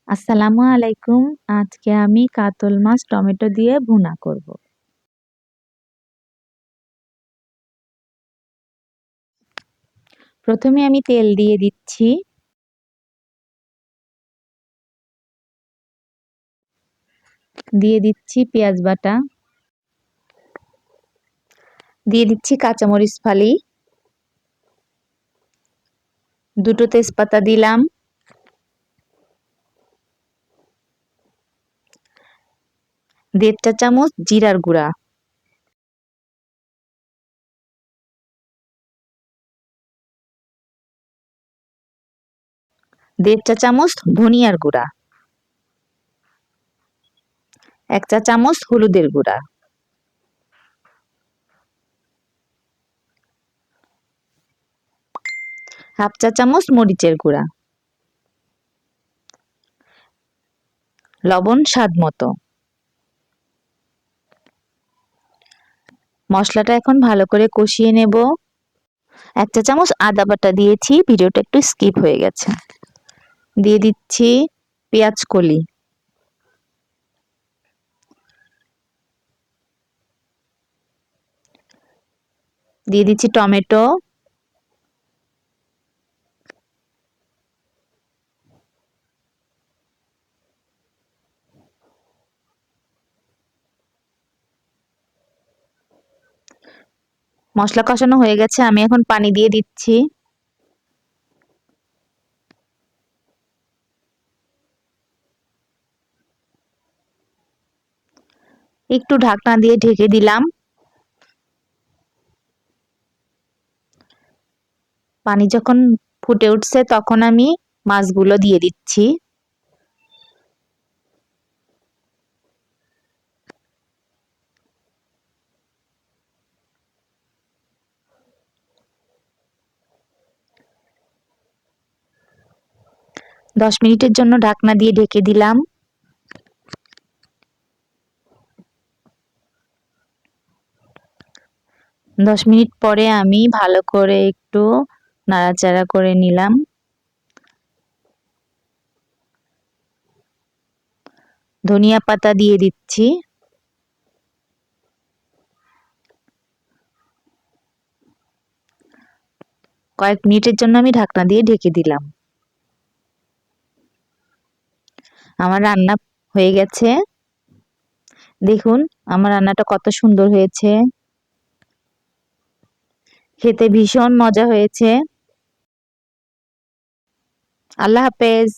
আসসালামু আলাইকুম। আজকে আমি কাতল মাছ টমেটো দিয়ে ভুনা করব। প্রথমে আমি তেল দিয়ে দিচ্ছি। দিয়ে দিচ্ছি পেঁয়াজ বাটা। দিয়ে দিচ্ছি কাঁচামরিচ ফালি। দুটো তেজপাতা দিলাম। দেড় চা চামচ জিরার গুঁড়া। দেড় চা চামচ ধনিয়ার গুঁড়া। 1 চা চামচ হলুদের গুঁড়া। হাফ চা চামচ মরিচের গুঁড়া। লবণ স্বাদ মতো। মশলাটা এখন ভালো করে কষিয়ে নেব। 1 চা চামচ আদা বাটা দিয়েছি, ভিডিওটা একটু স্কিপ হয়ে গেছে। দিয়ে দিচ্ছি পেঁয়াজ কলি। দিয়ে দিচ্ছি টমেটো। মশলা কষানো হয়ে গেছে, আমি এখন পানি দিয়ে দিচ্ছি। একটু ঢাকনা দিয়ে ঢেকে দিলাম। পানি যখন ফুটে উঠছে তখন আমি মাছগুলো দিয়ে দিচ্ছি। দশ মিনিটের জন্য ঢাকনা দিয়ে ঢেকে দিলাম। দশ মিনিট পরে আমি ভালো করে একটু নাড়াচাড়া করে নিলাম। ধনিয়া পাতা দিয়ে দিচ্ছি। কয়েক মিনিটের জন্য আমি ঢাকনা দিয়ে ঢেকে দিলাম। আমার রান্না হয়ে গেছে। দেখুন আমার রান্নাটা কত সুন্দর হয়েছে। খেতে ভীষণ মজা হয়েছে। আল্লাহ হাফেজ।